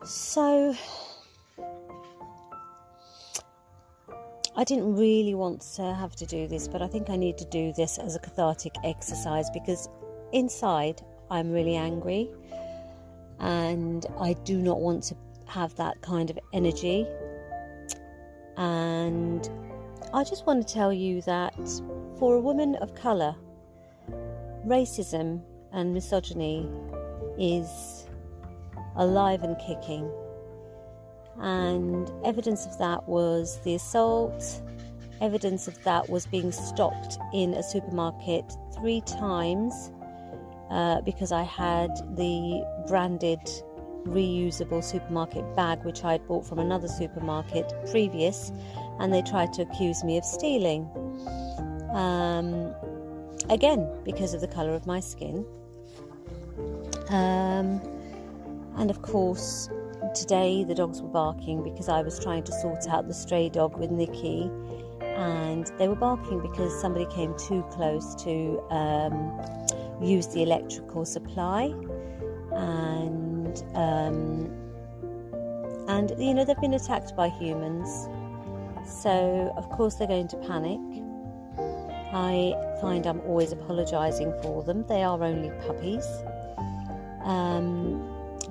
So I didn't really want to have to do this, but I think I need to do this as a cathartic exercise because inside I'm really angry and I do not want to have that kind of energy. And I just want to tell you that for a woman of colour, racism and misogyny is alive and kicking. And evidence of that was the assault. Evidence of that was being stopped in a supermarket 3 times because I had the branded reusable supermarket bag which I had bought from another supermarket previous, and they tried to accuse me of stealing. Again, because of the colour of my skin. And of course, today the dogs were barking because I was trying to sort out the stray dog with Nikki, and they were barking because somebody came too close to use the electrical supply, and you know, they've been attacked by humans, so of course they're going to panic. I find I'm always apologising for them. They are only puppies.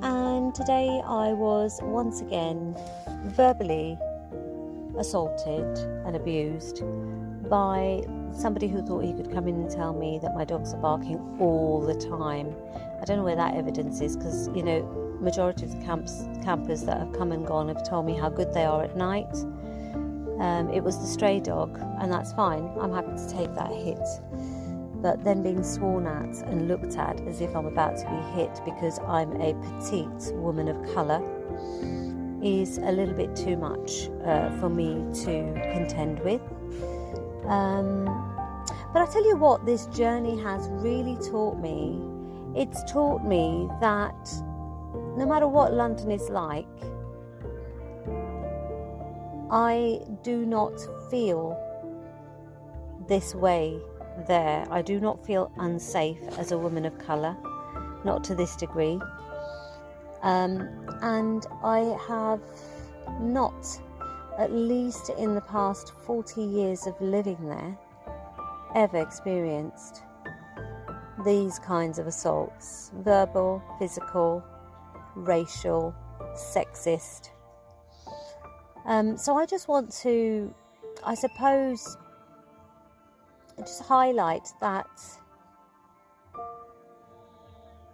And today I was once again verbally assaulted and abused by somebody who thought he could come in and tell me that my dogs are barking all the time. I don't know where that evidence is, because, you know, majority of the campers that have come and gone have told me how good they are at night. It was the stray dog, and that's fine. I'm happy to take that hit. But then being sworn at and looked at as if I'm about to be hit because I'm a petite woman of colour is a little bit too much for me to contend with. But I tell you what, this journey has really taught me. It's taught me that no matter what London is like, I do not feel this way there. I do not feel unsafe as a woman of colour, not to this degree. And I have not, at least in the past 40 years of living there, ever experienced these kinds of assaults: verbal, physical, racial, sexist. So I just want to, I suppose, just highlight that,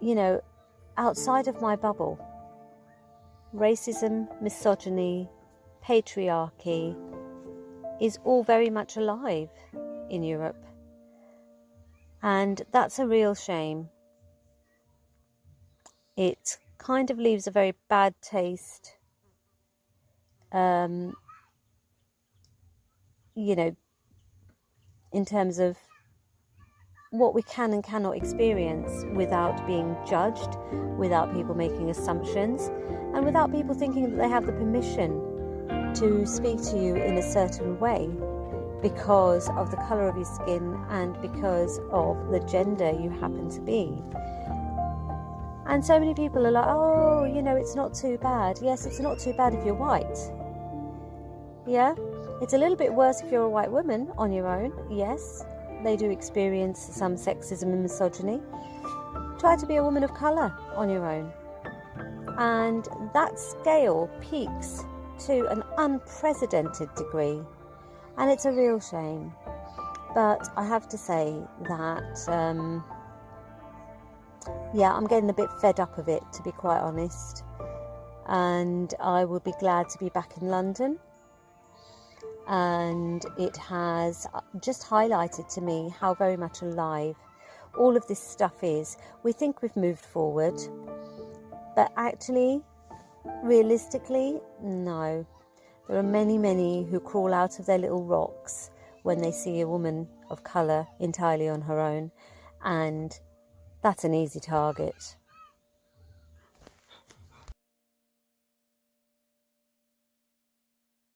you know, outside of my bubble, racism, misogyny, patriarchy is all very much alive in Europe. And that's a real shame. It kind of leaves a very bad taste, you know, in terms of what we can and cannot experience without being judged, without people making assumptions, and without people thinking that they have the permission to speak to you in a certain way because of the colour of your skin and because of the gender you happen to be. And so many people are like, oh, you know, it's not too bad. Yes, it's not too bad if you're white. Yeah, it's a little bit worse if you're a white woman on your own. Yes, they do experience some sexism and misogyny. Try to be a woman of colour on your own. And that scale peaks to an unprecedented degree. And it's a real shame. But I have to say that, yeah, I'm getting a bit fed up of it, to be quite honest. And I would be glad to be back in London. And it has just highlighted to me how very much alive all of this stuff is. We think we've moved forward, but actually, realistically, no. There are many, many who crawl out of their little rocks when they see a woman of colour entirely on her own, and that's an easy target.